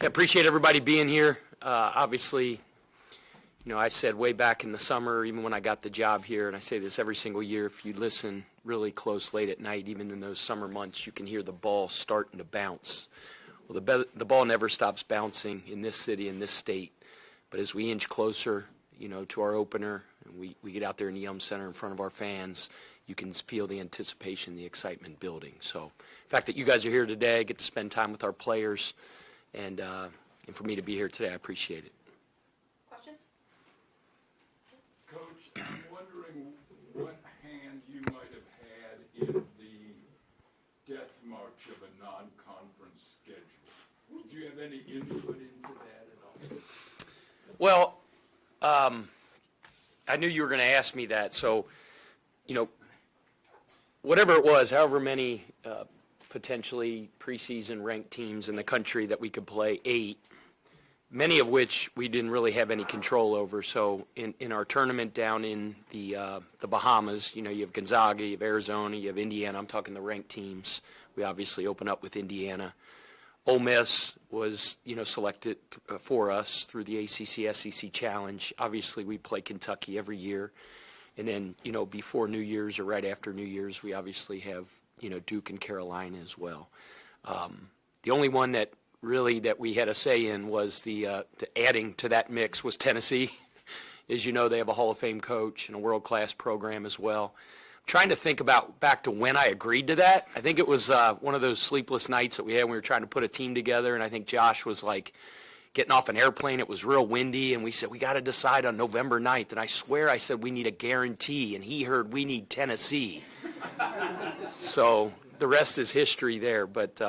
I appreciate everybody being here. Obviously, I said way back in the summer, even when I got the job here, and I say this every single year, if you listen really close late at night, even in those summer months, you can hear the ball starting to bounce. Well, the ball never stops bouncing in this city, in this state. But as we inch closer, to our opener, and we get out there in the Yum Center in front of our fans, you can feel the anticipation, the excitement building. So the fact that you guys are here today, get to spend time with our players, and for me to be here today, I appreciate it. Questions? Coach, I'm wondering what hand you might have had in the death march of a non-conference schedule. Did you have any input into that at all? Well, I knew you were going to ask me that. So, whatever it was, however many potentially preseason ranked teams in the country that we could play, 8, many of which we didn't really have any control over. So in our tournament down in the Bahamas, you have Gonzaga, you have Arizona, you have Indiana. I'm talking the ranked teams. We obviously open up with Indiana. Ole Miss was, selected for us through the ACC-SEC Challenge. Obviously, we play Kentucky every year. And then, before New Year's or right after New Year's, we obviously have, Duke and Carolina as well. The only one that we had a say in was the adding to that mix was Tennessee. As you know, they have a Hall of Fame coach and a world-class program as well. I'm trying to think back to when I agreed to that. I think it was one of those sleepless nights that we had when we were trying to put a team together, and I think Josh was getting off an airplane. It was real windy, and we said, we got to decide on November 9th. And I swear I said we need a guarantee, and he heard we need Tennessee. So the rest is history there. But,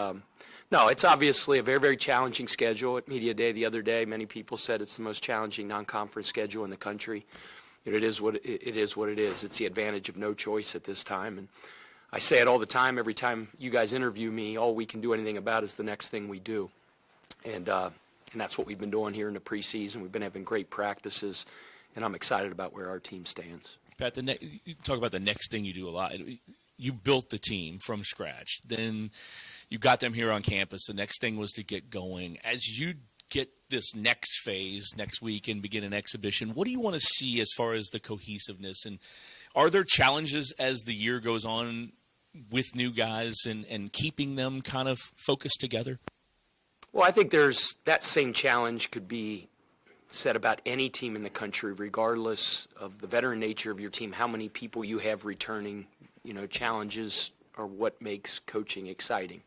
no, it's obviously a very, very challenging schedule. At Media Day the other day, many people said it's the most challenging non-conference schedule in the country. It is what it is. It's the advantage of no choice at this time. And I say it all the time. Every time you guys interview me, all we can do anything about is the next thing we do. And that's what we've been doing here in the preseason. We've been having great practices, and I'm excited about where our team stands. Pat, you talk about the next thing you do a lot. You built the team from scratch. Then you got them here on campus. The next thing was to get going. As you get this next phase next week and begin an exhibition, what do you want to see as far as the cohesiveness? And are there challenges as the year goes on with new guys and keeping them kind of focused together? Well, I think there's that same challenge could be said about any team in the country, regardless of the veteran nature of your team, how many people you have returning. Challenges are what makes coaching exciting.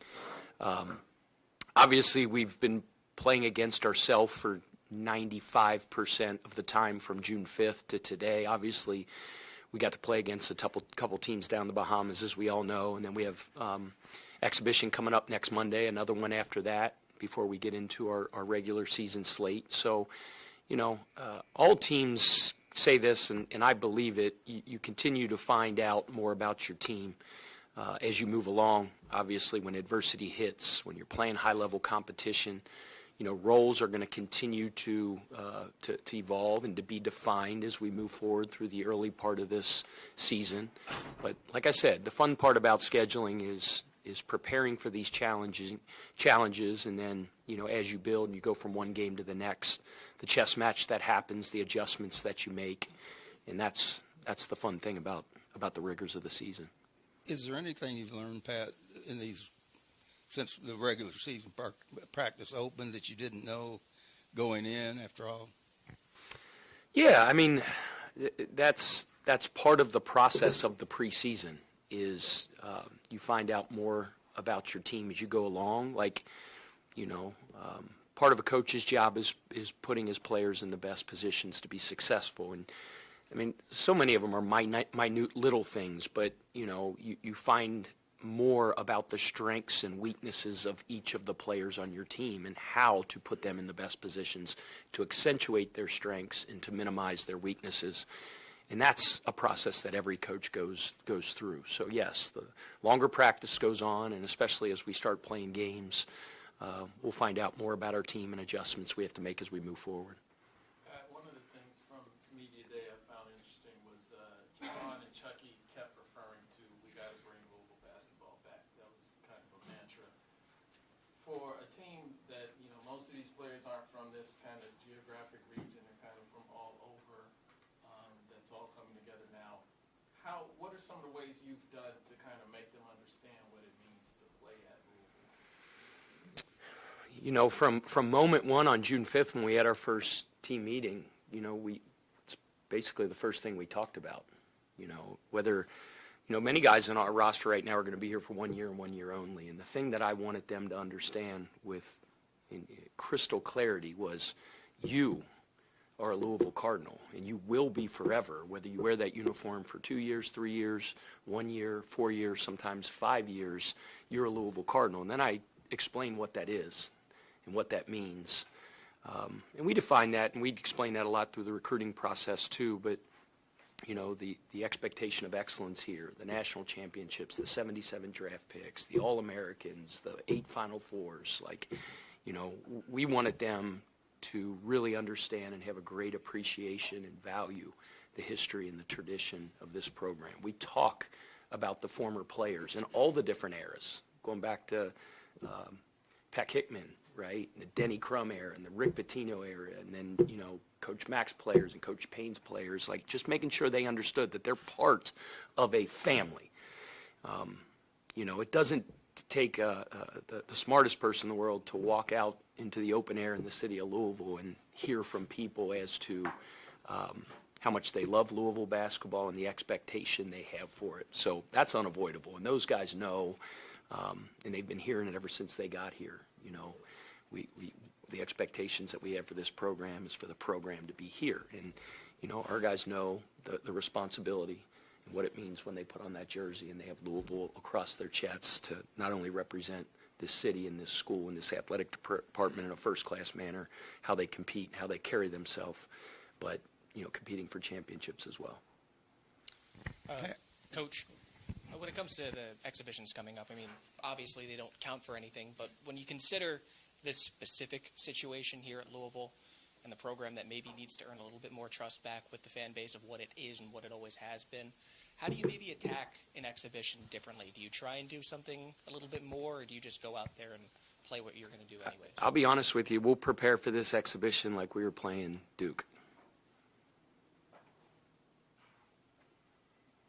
Obviously, we've been playing against ourselves for 95% of the time from June 5th to today. Obviously, we got to play against a couple teams down the Bahamas, as we all know, and then we have exhibition coming up next Monday, another one after that, before we get into our regular season slate. So, all teams say this, and I believe it. You continue to find out more about your team as you move along. Obviously, when adversity hits, when you're playing high-level competition, roles are going to continue to evolve and to be defined as we move forward through the early part of this season. But like I said, the fun part about scheduling is preparing for these challenges, and then as you build and you go from one game to the next, the chess match that happens, the adjustments that you make, and that's the fun thing about the rigors of the season. Is there anything you've learned, Pat, since the regular season practice opened that you didn't know going in after all? Yeah, I mean, that's part of the process of the preseason is you find out more about your team as you go along. Part of a coach's job is putting his players in the best positions to be successful. And, I mean, so many of them are minute little things, but, you find more about the strengths and weaknesses of each of the players on your team and how to put them in the best positions to accentuate their strengths and to minimize their weaknesses. And that's a process that every coach goes through. So, yes, the longer practice goes on, and especially as we start playing games, we'll find out more about our team and adjustments we have to make as we move forward. One of the things from Media Day I found interesting was John and Chucky kept referring to, we got to bring Louisville basketball back. That was kind of a mantra. For a team that, most of these players aren't from this kind of geographic region. They're kind of from all over. That's all coming together now. What are some of the ways you've done to kind of make them understand what it means to play at Louisville? You know, from moment one on June 5th when we had our first team meeting, you know, it's basically the first thing we talked about. You know, whether, you know, many guys on our roster right now are going to be here for 1 year and 1 year only. And the thing that I wanted them to understand with crystal clarity was you are a Louisville Cardinal, and you will be forever, whether you wear that uniform for 2 years, 3 years, 1 year, 4 years, sometimes 5 years, you're a Louisville Cardinal. And then I explain what that is and what that means. And we define that, and we explain that a lot through the recruiting process too, but you know, the expectation of excellence here, the national championships, the 77 draft picks, the All-Americans, the 8 Final Fours, like, you know, we wanted them to really understand and have a great appreciation and value the history and the tradition of this program. We talk about the former players in all the different eras, going back to Pat Hickman, right, and the Denny Crum era and the Rick Pitino era, and then, you know, Coach Mack's players and Coach Payne's players, like just making sure they understood that they're part of a family. You know, it doesn't take the smartest person in the world to walk out into the open air in the city of Louisville and hear from people as to how much they love Louisville basketball and the expectation they have for it. So that's unavoidable, and those guys know, and they've been hearing it ever since they got here. You know, the expectations that we have for this program is for the program to be here, and you know, our guys know the responsibility and what it means when they put on that jersey and they have Louisville across their chests to not only represent this city and this school and this athletic department in a first-class manner, how they compete, how they carry themselves, but, you know, competing for championships as well. Coach, when it comes to the exhibitions coming up, I mean, obviously they don't count for anything, but when you consider this specific situation here at Louisville and the program that maybe needs to earn a little bit more trust back with the fan base of what it is and what it always has been, how do you maybe attack an exhibition differently? Do you try and do something a little bit more, or do you just go out there and play what you're going to do anyway? I'll be honest with you. We'll prepare for this exhibition like we were playing Duke.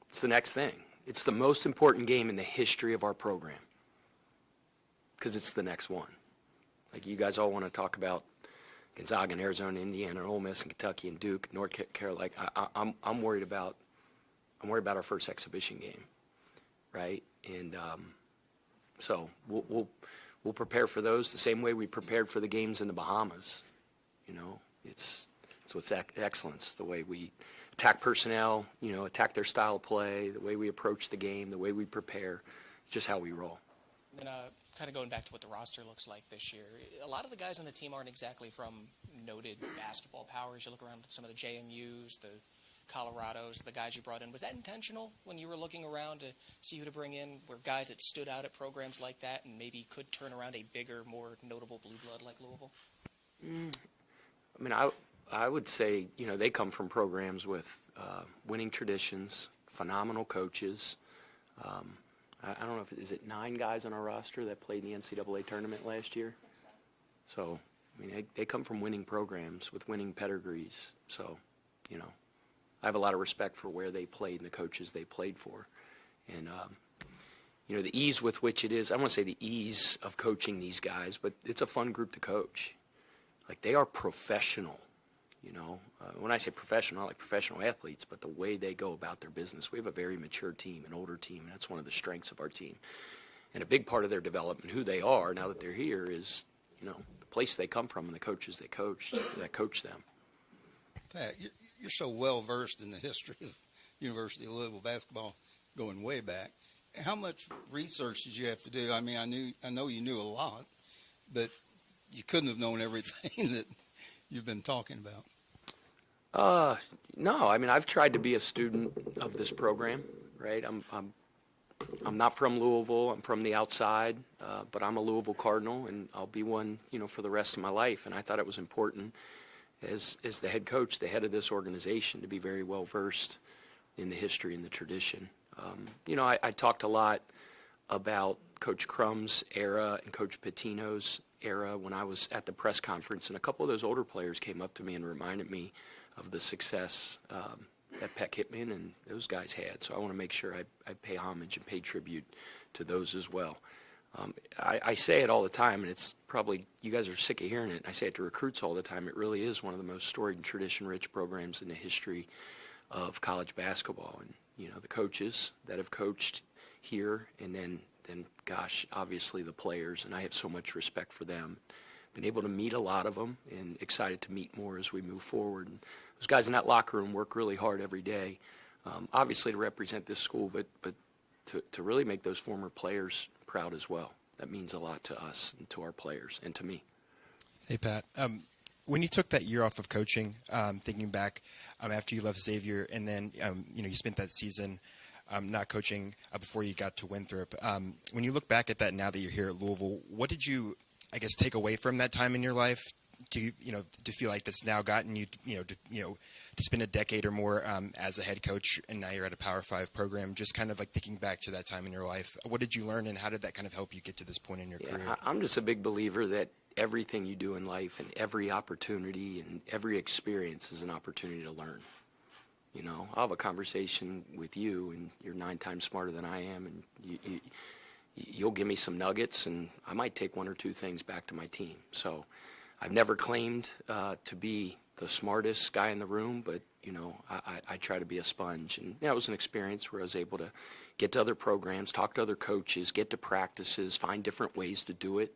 It's the next thing. It's the most important game in the history of our program because it's the next one. Like, you guys all want to talk about Gonzaga and Arizona, Indiana, and Ole Miss and Kentucky and Duke, North Carolina. Like, I'm worried about our first exhibition game, right? And so we'll prepare for those the same way we prepared for the games in the Bahamas. You know, it's excellence, the way we attack personnel, you know, attack their style of play, the way we approach the game, the way we prepare, just how we roll. And kind of going back to what the roster looks like this year, a lot of the guys on the team aren't exactly from noted basketball powers. You look around at some of the JMUs, the Colorados, the guys you brought in. Was that intentional when you were looking around to see who to bring in? Were guys that stood out at programs like that and maybe could turn around a bigger, more notable blue blood like Louisville? I mean, I would say, you know, they come from programs with winning traditions, phenomenal coaches. I don't know is it 9 guys on our roster that played in the NCAA tournament last year? So, I mean, they come from winning programs with winning pedigrees. So, you know, I have a lot of respect for where they played and the coaches they played for. And, you know, the ease with which it is, I don't want to say the ease of coaching these guys, but it's a fun group to coach. Like, they are professional, you know. When I say professional, not like professional athletes, but the way they go about their business. We have a very mature team, an older team, and that's one of the strengths of our team. And a big part of their development, who they are now that they're here, is, you know, the place they come from and the coaches that coach them. Pat, you're so well versed in the history of University of Louisville basketball going way back. How much research did you have to do? I mean, I know you knew a lot, but you couldn't have known everything that you've been talking about. No, I mean, I've tried to be a student of this program, right? I'm not from Louisville. I'm from the outside, but I'm a Louisville Cardinal, and I'll be one, you know, for the rest of my life. And I thought it was important as the head coach, the head of this organization, to be very well versed in the history and the tradition. You know, I talked a lot about Coach Crum's era and Coach Pitino's era when I was at the press conference, and a couple of those older players came up to me and reminded me of the success that Peck Hitman and those guys had. So I want to make sure I pay homage and pay tribute to those as well. I say it all the time, and it's probably, you guys are sick of hearing it. I say it to recruits all the time. It really is one of the most storied and tradition-rich programs in the history of college basketball. And, the coaches that have coached here, and then gosh, obviously the players, and I have so much respect for them. Been able to meet a lot of them and excited to meet more as we move forward. And those guys in that locker room work really hard every day, obviously to represent this school, but to really make those former players proud as well. That means a lot to us and to our players and to me. Hey, Pat. When you took that year off of coaching, thinking back after you left Xavier, and then you spent that season not coaching before you got to Winthrop. When you look back at that now that you're here at Louisville, what did you, I guess, take away from that time in your life? Do you feel like that's now gotten you, to spend a decade or more as a head coach, and now you're at a Power 5 program? Just kind of like thinking back to that time in your life, what did you learn, and how did that kind of help you get to this point in your career? I'm just a big believer that everything you do in life and every opportunity and every experience is an opportunity to learn. I'll have a conversation with you, and you're 9 times smarter than I am, and you'll give me some nuggets, and I might take 1 or 2 things back to my team. So I've never claimed to be the smartest guy in the room, but, I try to be a sponge. And it was an experience where I was able to get to other programs, talk to other coaches, get to practices, find different ways to do it,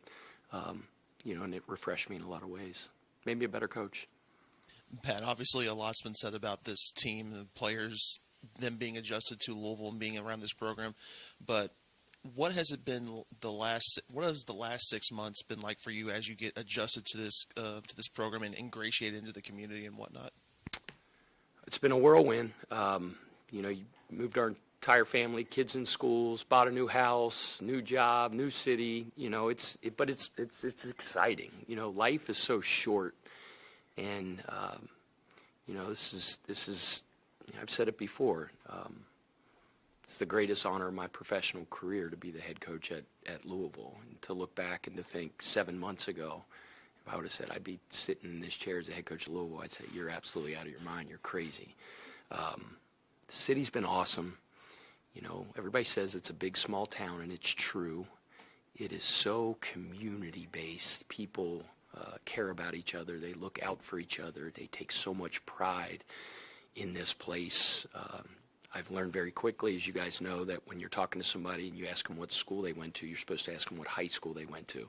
and it refreshed me in a lot of ways. Made me a better coach. Pat, obviously a lot's been said about this team, the players, them being adjusted to Louisville and being around this program, but what has the last 6 months been like for you as you get adjusted to this program and ingratiated into the community and whatnot? It's been a whirlwind. You moved our entire family, kids in schools, bought a new house, new job, new city. But it's exciting. Life is so short, and this is I've said it before. It's the greatest honor of my professional career to be the head coach at Louisville, and to look back and to think 7 months ago, if I would have said I'd be sitting in this chair as the head coach at Louisville, I'd say, you're absolutely out of your mind. You're crazy. The city's been awesome. Everybody says it's a big, small town, and it's true. It is so community-based. People care about each other. They look out for each other. They take so much pride in this place. I've learned very quickly, as you guys know, that when you're talking to somebody and you ask them what school they went to, you're supposed to ask them what high school they went to.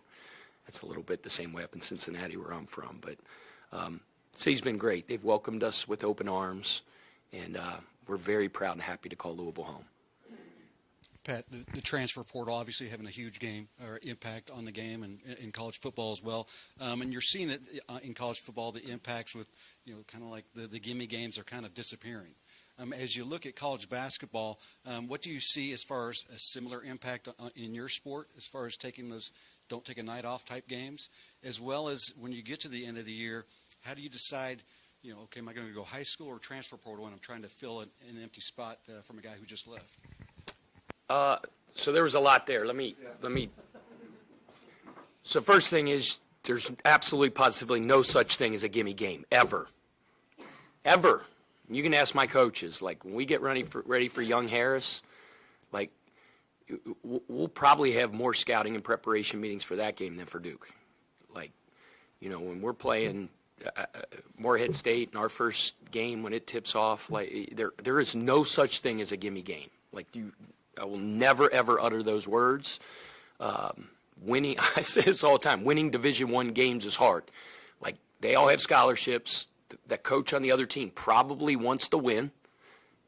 That's a little bit the same way up in Cincinnati, where I'm from. But city's been great. They've welcomed us with open arms, and we're very proud and happy to call Louisville home. Pat, the transfer portal obviously having a huge game or impact on the game, and in college football as well. And you're seeing it in college football, the impacts with, kind of like the gimme games are kind of disappearing. As you look at college basketball, what do you see as far as a similar impact in your sport, as far as taking those don't take a night off type games, as well as when you get to the end of the year, how do you decide, okay, am I going to go high school or transfer portal when I'm trying to fill an empty spot from a guy who just left? So there was a lot there. Let me. So first thing is, there's absolutely positively no such thing as a gimme game, ever. Ever. You can ask my coaches, like when we get ready for Young Harris, like we'll probably have more scouting and preparation meetings for that game than for Duke. Like, when we're playing Morehead State in our first game, when it tips off, like there is no such thing as a gimme game. Like I will never ever utter those words. Winning, I say this all the time. Winning Division I games is hard. Like they all have scholarships. That coach on the other team probably wants to win.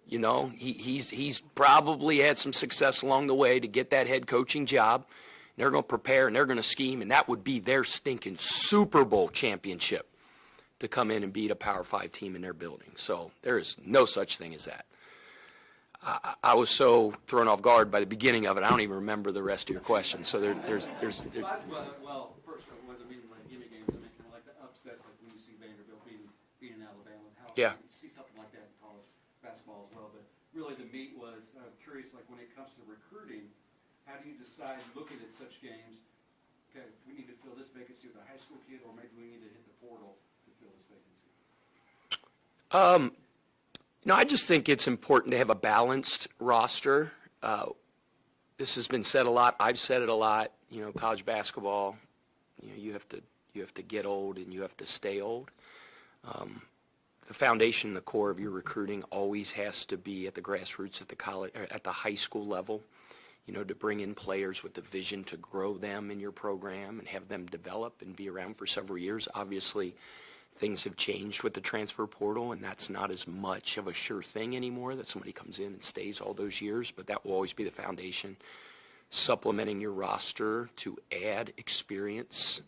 He's probably had some success along the way to get that head coaching job. And they're going to prepare and they're going to scheme, and that would be their stinking Super Bowl championship to come in and beat a Power 5 team in their building. So there is no such thing as that. I was so thrown off guard by the beginning of it, I don't even remember the rest of your question. So there's Well, first, I wasn't meaning like gimme games. I meant kind of like the upsets, like when you see Vanderbilt beating Alabama. How Yeah. you see something like that in college basketball as well. But really, the meat was curious, like when it comes to recruiting, how do you decide, looking at such games, okay, we need to fill this vacancy with a high school kid, or maybe we need to hit the portal to fill this vacancy? No, I just think it's important to have a balanced roster. This has been said a lot. I've said it a lot. You know, college basketball, you know, you have to get old and you have to stay old. The foundation, the core of your recruiting always has to be at the grassroots, at the college, at the high school level. You know, to bring in players with the vision to grow them in your program and have them develop and be around for several years. Obviously, things have changed with the transfer portal, and that's not as much of a sure thing anymore that somebody comes in and stays all those years, but that will always be the foundation. Supplementing your roster to add experience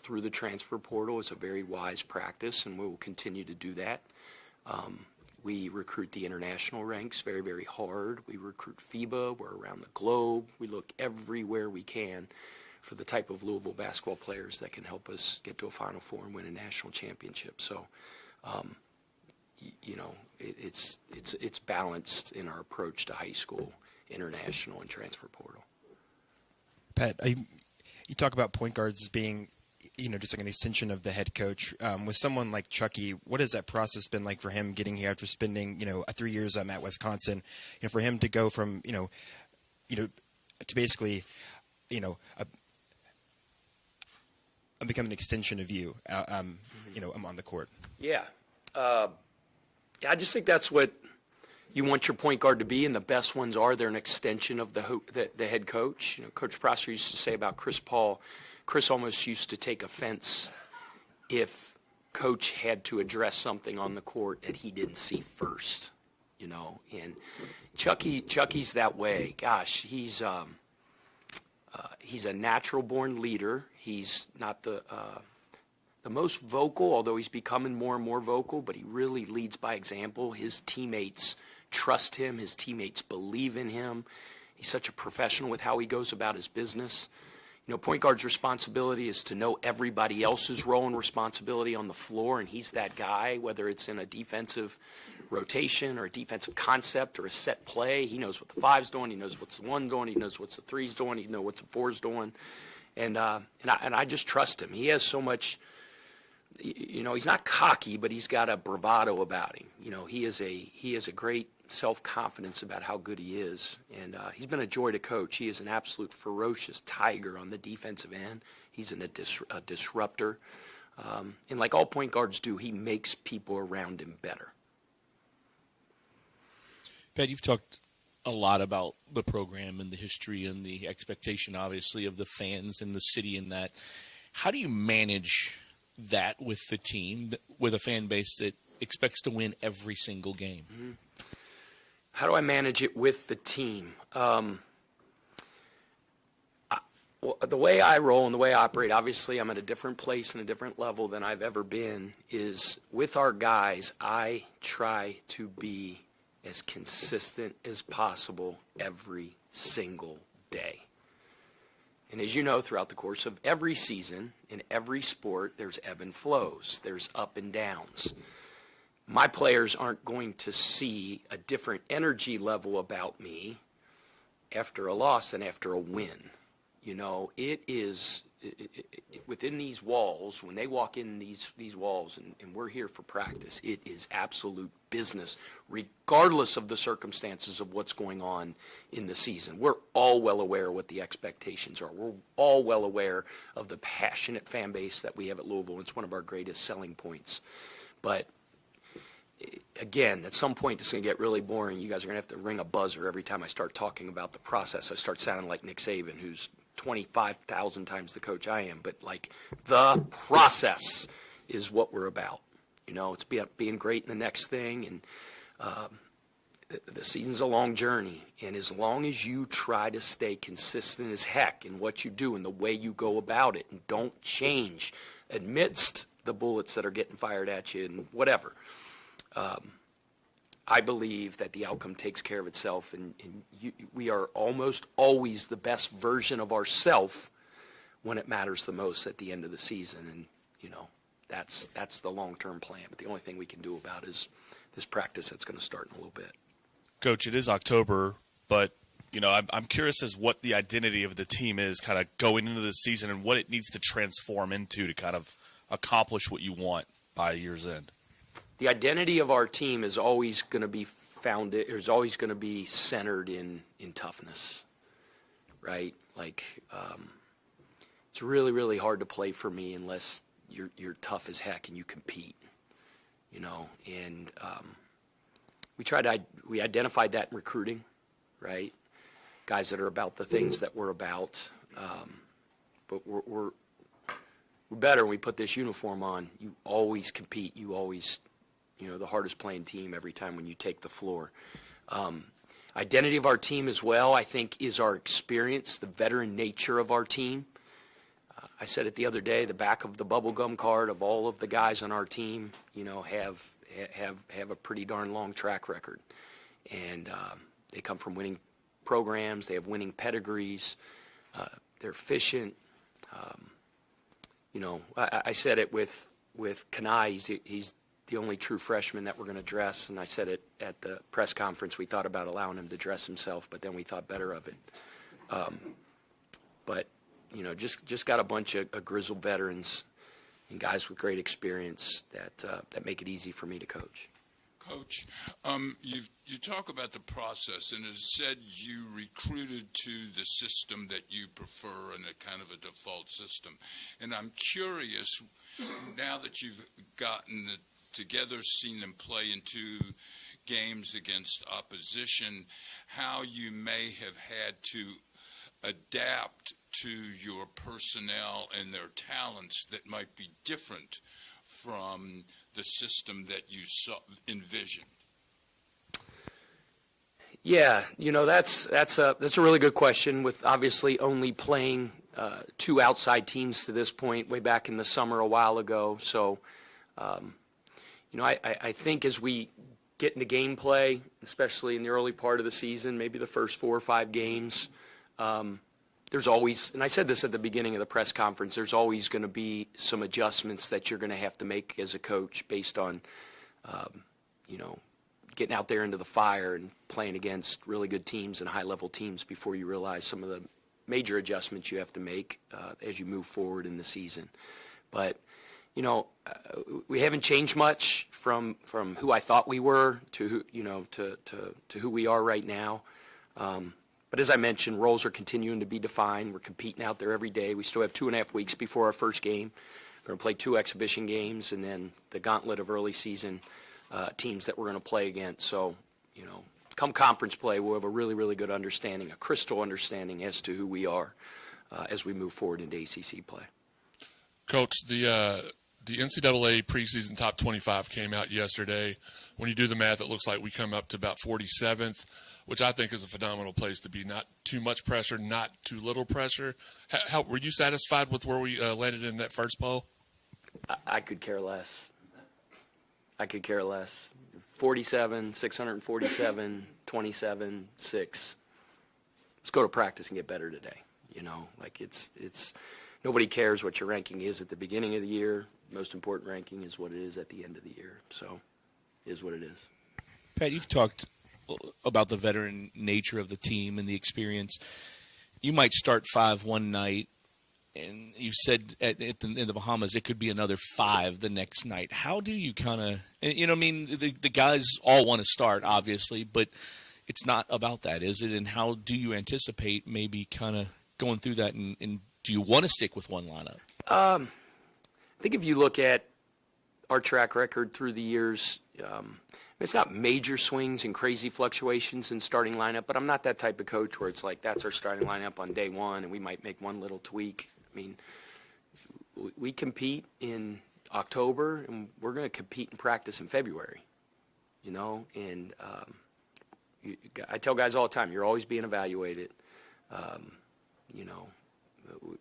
through the transfer portal is a very wise practice, and we will continue to do that. We recruit the international ranks very, very hard. We recruit FIBA. We're around the globe. We look everywhere we can for the type of Louisville basketball players that can help us get to a Final Four and win a national championship. So, you know, it's balanced in our approach to high school, international, and transfer portal. Pat, you talk about point guards as being, you know, just like an extension of the head coach. With someone like Chucky, what has that process been like for him getting here after spending, you know, 3 years at Wisconsin? You know, for him to go from, you know, to basically, you know, become an extension of you, you know, on the court. Yeah. I just think that's what you want your point guard to be, and the best ones are. They're an extension of the head coach. You know, Coach Prosser used to say about Chris Paul, Chris almost used to take offense if Coach had to address something on the court that he didn't see first, you know. And Chucky's that way. Gosh, he's a natural-born leader. He's not the most vocal, although he's becoming more and more vocal, but he really leads by example. His teammates trust him. His teammates believe in him. He's such a professional with how he goes about his business. You know, point guard's responsibility is to know everybody else's role and responsibility on the floor, and he's that guy, whether it's in a defensive rotation or a defensive concept or a set play. He knows what the five's doing. He knows what's the one doing. He knows what's the three's doing. He knows what's the four's doing. And I just trust him. He has so much, you know, he's not cocky, but he's got a bravado about him. You know, he has a great self-confidence about how good he is, and he's been a joy to coach. He is an absolute ferocious tiger on the defensive end. He's a disruptor, and like all point guards do, he makes people around him better. Pat, you've talked a lot about the program and the history and the expectation, obviously, of the fans and the city and that. How do you manage that with the team, with a fan base that expects to win every single game? Mm-hmm. How do I manage it with the team? The way I roll and the way I operate, obviously I'm at a different place and a different level than I've ever been, is with our guys, I try to be as consistent as possible every single day. And as you know, throughout the course of every season, in every sport, there's ebb and flows. There's up and downs. My players aren't going to see a different energy level about me after a loss than after a win. You know, it is within these walls, when they walk in these walls and we're here for practice, it is absolute business, regardless of the circumstances of what's going on in the season. We're all well aware of what the expectations are. We're all well aware of the passionate fan base that we have at Louisville. It's one of our greatest selling points. But again, at some point it's going to get really boring. You guys are going to have to ring a buzzer every time I start talking about the process. I start sounding like Nick Saban, who's 25,000 times the coach I am. But, like, the process is what we're about. You know, it's being great in the next thing. And the season's a long journey. And as long as you try to stay consistent as heck in what you do and the way you go about it and don't change amidst the bullets that are getting fired at you and whatever, I believe that the outcome takes care of itself, and we are almost always the best version of ourselves when it matters the most at the end of the season. And, you know, that's the long-term plan. But the only thing we can do about it is this practice that's going to start in a little bit. Coach, it is October, but I'm curious as what the identity of the team is kind of going into the season and what it needs to transform into to kind of accomplish what you want by year's end. The identity of our team is always going to be founded, is always going to be centered in toughness, right? Like, it's really, really hard to play for me unless you're tough as heck and you compete, and we identified that in recruiting, right? Guys that are about the things that we're about, but we're better when we put this uniform on. You always compete. You always, the hardest playing team every time when you take the floor. Identity of our team as well, I think, is our experience, the veteran nature of our team. I said it the other day, the back of the bubblegum card of all of the guys on our team, have a pretty darn long track record. And they come from winning programs. They have winning pedigrees. They're efficient. I said it with Kanai. He's the only true freshman that we're going to dress, and I said it at the press conference. We thought about allowing him to dress himself, but then we thought better of it. But just got a bunch of grizzled veterans and guys with great experience that make it easy for me to coach. Coach, you talk about the process, and it said you recruited to the system that you prefer and a kind of a default system. And I'm curious, now that you've gotten together, seen them play in 2 games against opposition, how you may have had to adapt to your personnel and their talents that might be different from the system that you envisioned. Yeah, that's a really good question. With obviously only playing 2 outside teams to this point, way back in the summer a while ago. So, I think as we get into gameplay, especially in the early part of the season, maybe the first 4 or 5 games, there's always, and I said this at the beginning of the press conference, there's always going to be some adjustments that you're going to have to make as a coach based on, getting out there into the fire and playing against really good teams and high-level teams before you realize some of the major adjustments you have to make as you move forward in the season. But, we haven't changed much from who I thought we were to who we are right now. But as I mentioned, roles are continuing to be defined. We're competing out there every day. We still have 2.5 weeks before our first game. We're going to play 2 exhibition games and then the gauntlet of early season teams that we're going to play against. So, come conference play, we'll have a really, really good understanding, a crystal understanding as to who we are as we move forward into ACC play. Coach, the NCAA preseason top 25 came out yesterday. When you do the math, it looks like we come up to about 47th, which I think is a phenomenal place to be. Not too much pressure, not too little pressure. How were you satisfied with where we landed in that first poll? I could care less. 47, 647, 27, 6. Let's go to practice and get better today. It's nobody cares what your ranking is at the beginning of the year. Most important ranking is what it is at the end of the year. So, it is what it is. Pat, you've talked about the veteran nature of the team and the experience. You might start 5 one night, and you said in the Bahamas it could be another 5 the next night. How do you kind of, the guys all want to start, obviously, but it's not about that, is it? And how do you anticipate maybe kind of going through that, and do you want to stick with one lineup? I think if you look at our track record through the years, it's not major swings and crazy fluctuations in starting lineup, but I'm not that type of coach where it's like that's our starting lineup on day one and we might make one little tweak. We compete in October and we're going to compete in practice in February, and I tell guys all the time, you're always being evaluated.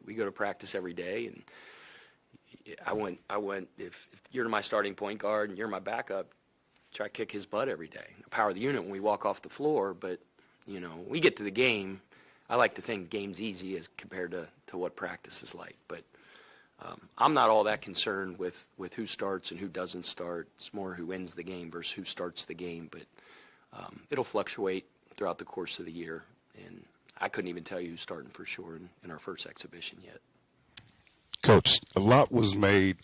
We go to practice every day, and I went. If you're my starting point guard and you're my backup, try to kick his butt every day. Power the unit when we walk off the floor, but we get to the game. I like to think game's easy as compared to what practice is like. But I'm not all that concerned with who starts and who doesn't start. It's more who ends the game versus who starts the game. But it'll fluctuate throughout the course of the year, and I couldn't even tell you who's starting for sure in our first exhibition yet. Coach, a lot was made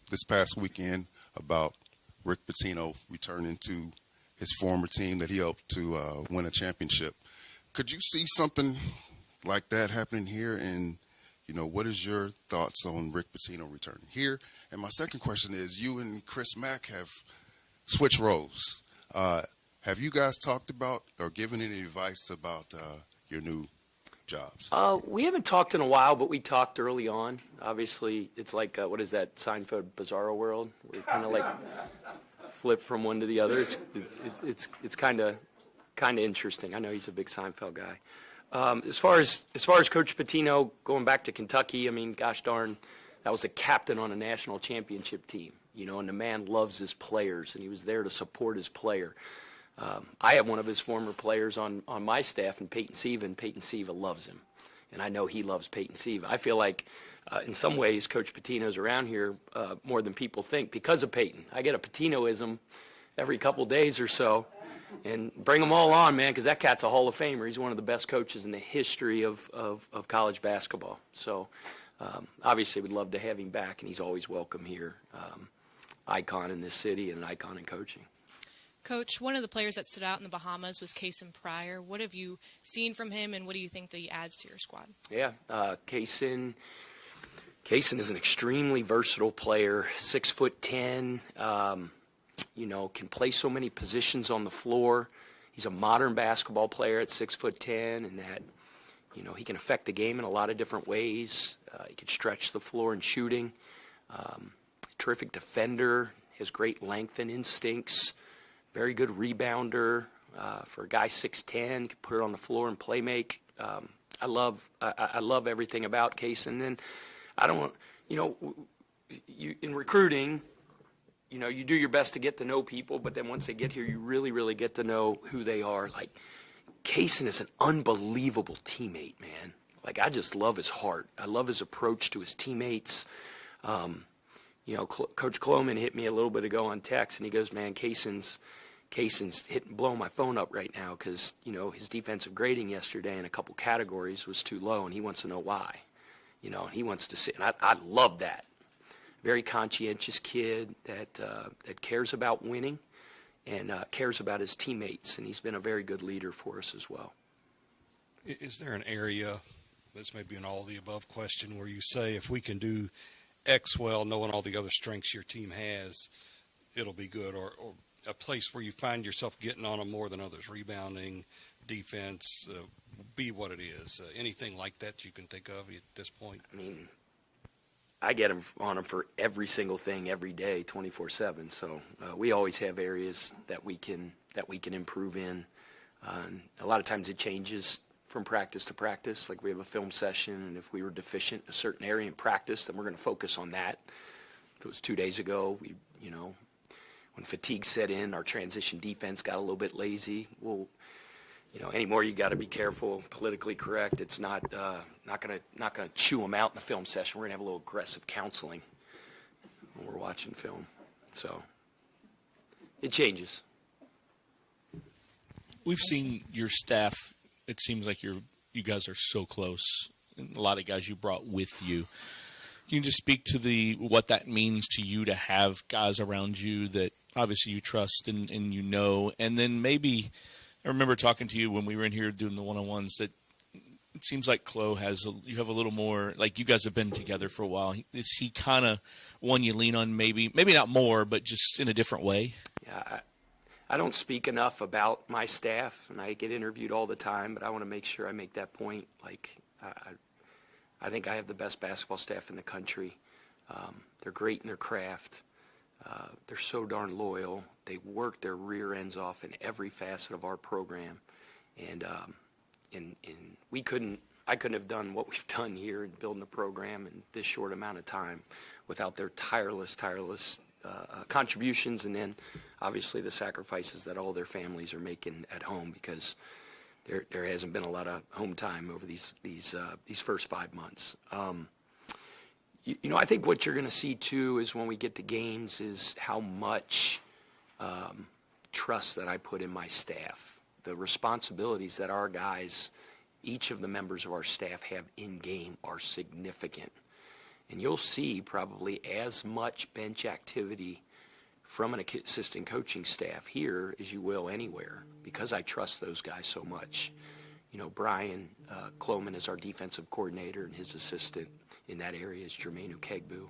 this past weekend about Rick Pitino returning to his former team that he helped to win a championship. Could you see something like that happening here? And, what is your thoughts on Rick Pitino returning here? And my second question is, you and Chris Mack have switched roles. Have you guys talked about or given any advice about your new jobs? We haven't talked in a while, but we talked early on. Obviously, it's like, what is that, Seinfeld Bizarro World? We kind of like flip from one to the other. It's kind of interesting. I know he's a big Seinfeld guy. As far as Coach Pitino going back to Kentucky, I mean, gosh darn, that was a captain on a national championship team, and the man loves his players, and he was there to support his player. I have one of his former players on my staff, and Peyton Siva, and Peyton Siva loves him. And I know he loves Peyton Siva. I feel like, in some ways, Coach Pitino's around here more than people think because of Peyton. I get a Pitinoism every couple days or so. And bring them all on, man, because that cat's a Hall of Famer. He's one of the best coaches in the history of college basketball. So, obviously, we'd love to have him back, and he's always welcome here. Icon in this city and an icon in coaching. Coach, one of the players that stood out in the Bahamas was Kaysen Pryor. What have you seen from him, and what do you think that he adds to your squad? Yeah, Kaysen is an extremely versatile player, 6'10", can play so many positions on the floor. He's a modern basketball player at 6'10", and that, he can affect the game in a lot of different ways. He can stretch the floor in shooting. Terrific defender, has great length and instincts. Very good rebounder. For a guy 6'10", can put it on the floor and play make. I love everything about Kaysen. And I don't, you in recruiting, you do your best to get to know people, but then once they get here, you really, really get to know who they are. Like, Kaysen is an unbelievable teammate, man. Like, I just love his heart. I love his approach to his teammates. Coach Kloman hit me a little bit ago on text, and he goes, man, Kaysen's blowing my phone up right now because, his defensive grading yesterday in a couple categories was too low, and he wants to know why. He wants to see, and I love that. Very conscientious kid that cares about winning and cares about his teammates, and he's been a very good leader for us as well. Is there an area, this may be an all-the-above question, where you say if we can do X well, knowing all the other strengths your team has, it'll be good, or a place where you find yourself getting on them more than others, rebounding, defense, be what it is, anything like that you can think of at this point? I mean, I get on them for every single thing every day, 24/7. So we always have areas that we can improve in. A lot of times it changes from practice to practice. Like we have a film session, and if we were deficient in a certain area in practice, then we're going to focus on that. If it was 2 days ago, when fatigue set in, our transition defense got a little bit lazy. Well, anymore you got to be careful, politically correct. It's not gonna chew them out in the film session. We're gonna have a little aggressive counseling when we're watching film. So it changes. We've seen your staff. It seems like you guys are so close. And a lot of guys you brought with you. Can you just speak to what that means to you to have guys around you that obviously you trust and and then maybe I remember talking to you when we were in here doing the one-on-ones that it seems like Chloe you have a little more, like you guys have been together for a while. Is he kind of one you lean on maybe not more, but just in a different way? Yeah, I don't speak enough about my staff, and I get interviewed all the time, but I want to make sure I make that point. Like, I think I have the best basketball staff in the country. They're great in their craft. They're so darn loyal. They work their rear ends off in every facet of our program, and I couldn't have done what we've done here in building the program in this short amount of time without their tireless contributions, and then obviously the sacrifices that all their families are making at home because there hasn't been a lot of home time over these first 5 months. I think what you're going to see, too, is when we get to games is how much trust that I put in my staff, the responsibilities that our guys, each of the members of our staff have in-game are significant. And you'll see probably as much bench activity from an assistant coaching staff here as you will anywhere, because I trust those guys so much. You know, Brian Cloman is our defensive coordinator, and his assistant in that area is Jermaine Ukegbu.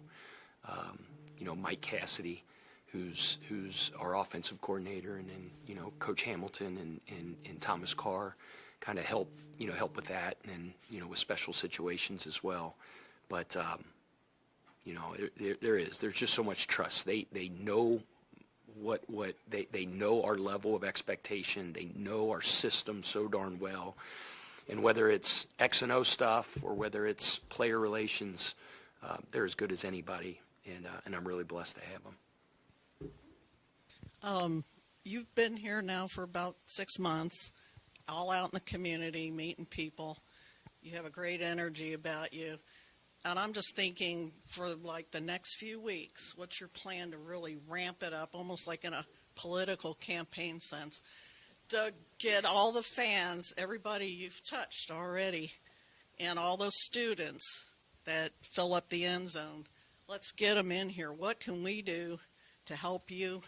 You know, Mike Cassidy, who's our offensive coordinator, and then, you know, Coach Hamilton and Thomas Carr kind of help with that, and, you know, with special situations as well. But, you know, there's just so much trust. They know they know our level of expectation. They know our system so darn well. And whether it's X and O stuff or whether it's player relations, they're as good as anybody, and I'm really blessed to have them. You've been here now for about 6 months, all out in the community, meeting people. You have a great energy about you. And I'm just thinking for like the next few weeks, what's your plan to really ramp it up, almost like in a political campaign sense, to get all the fans, everybody you've touched already, and all those students that fill up the end zone? Let's get them in here. What can we do to help you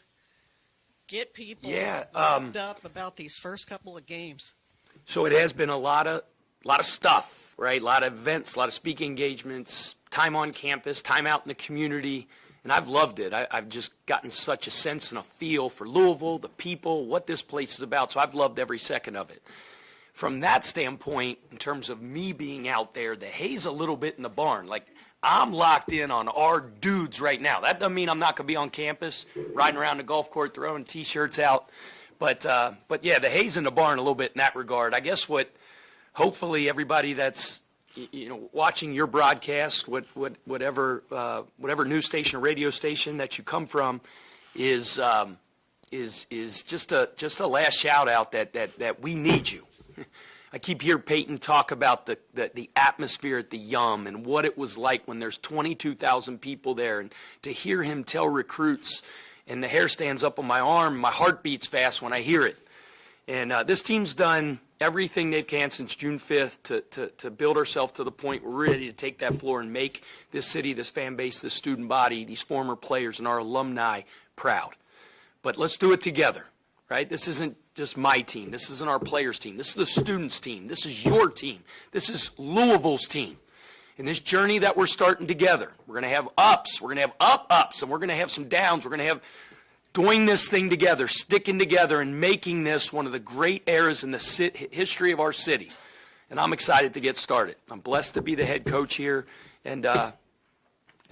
get people pumped up about these first couple of games? So it has been a lot of stuff, right? A lot of events, a lot of speaking engagements, time on campus, time out in the community, and I've loved it. I've just gotten such a sense and a feel for Louisville, the people, what this place is about, so I've loved every second of it. From that standpoint, in terms of me being out there, the hay's a little bit in the barn. Like, I'm locked in on our dudes right now. That doesn't mean I'm not going to be on campus, riding around the golf court, throwing T-shirts out. But yeah, the hay's in the barn a little bit in that regard. I guess hopefully everybody that's, you know, watching your broadcast, whatever news station or radio station that you come from, is just a last shout out that we need you. I keep hearing Peyton talk about the atmosphere at the Yum and what it was like when there's 22,000 people there, and to hear him tell recruits, and the hair stands up on my arm, my heart beats fast when I hear it. And this team's done everything they can since June 5th to build ourselves to the point we're ready to take that floor and make this city, this fan base, this student body, these former players and our alumni proud. But let's do it together, right? This isn't just my team. This isn't our players' team. This is the students' team. This is your team. This is Louisville's team. In this journey that we're starting together, we're going to have ups, we're going to have ups, and we're going to have some downs. We're going to have doing this thing together, sticking together, and making this one of the great eras in the history of our city. And I'm excited to get started. I'm blessed to be the head coach here, and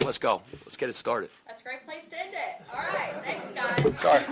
let's go. Let's get it started. That's a great place to end it. All right. Thanks, guys. Sorry.